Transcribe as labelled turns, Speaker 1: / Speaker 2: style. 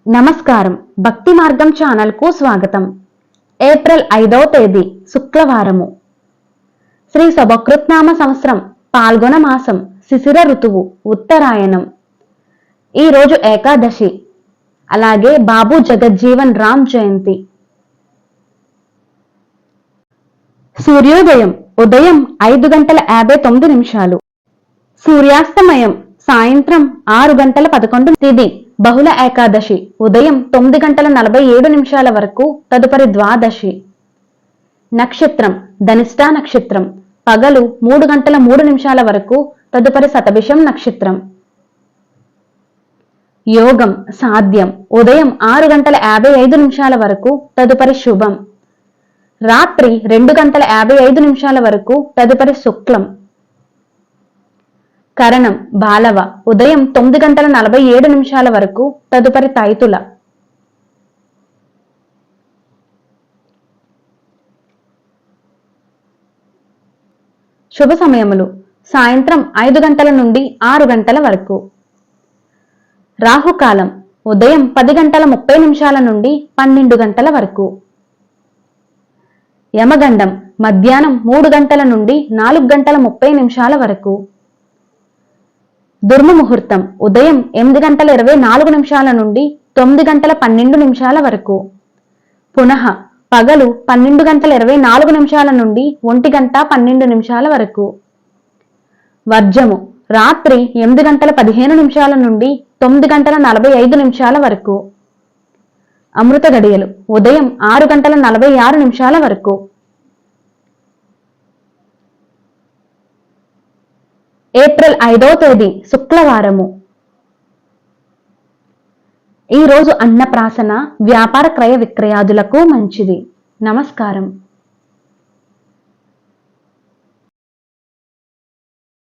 Speaker 1: నమస్కారం. భక్తి మార్గం ఛానల్ కు స్వాగతం. ఏప్రిల్ 5వ తేదీ శుక్రవారము. శ్రీ శుభకృత్నామ సంవత్సరం పాల్గొన మాసం శిశిర ఋతువు ఉత్తరాయణం. ఈ రోజు ఏకాదశి. అలాగే బాబు జగజ్జీవన్ రామ్ జయంతి. సూర్యోదయం ఉదయం 5:59. సూర్యాస్తమయం సాయంత్రం 6:11. తిథి బహుళ ఏకాదశి ఉదయం 9:47 వరకు, తదుపరి ద్వాదశి. నక్షత్రం ధనిష్ఠా నక్షత్రం పగలు 3:03 వరకు, తదుపరి శతభిషం నక్షత్రం. యోగం సాధ్యం ఉదయం 6:55 వరకు, తదుపరి శుభం. రాత్రి 2:55 వరకు, తదుపరి శుక్లం. కరణం బాలవ ఉదయం 9:47 వరకు, తదుపరి తైతుల. శుభ సమయములు సాయంత్రం 5 గంటల నుండి 6 గంటల వరకు. రాహుకాలం ఉదయం 10:30 నుండి 12 గంటల వరకు. యమగండం మధ్యాహ్నం 3 గంటల నుండి 4:30 వరకు. దుర్ముహూర్తం ఉదయం 8:24 నుండి 9:12 వరకు. పునః పగలు 12:24 నుండి 1:12 వరకు. వర్జము రాత్రి 8:15 నుండి 9:45 వరకు. అమృత గడియలు ఉదయం 6:46 వరకు. ఏప్రిల్ 5వ తేదీ శుక్రవారము. ఈరోజు అన్నప్రాసన, వ్యాపార క్రయ విక్రయాదులకు మంచిది. నమస్కారం.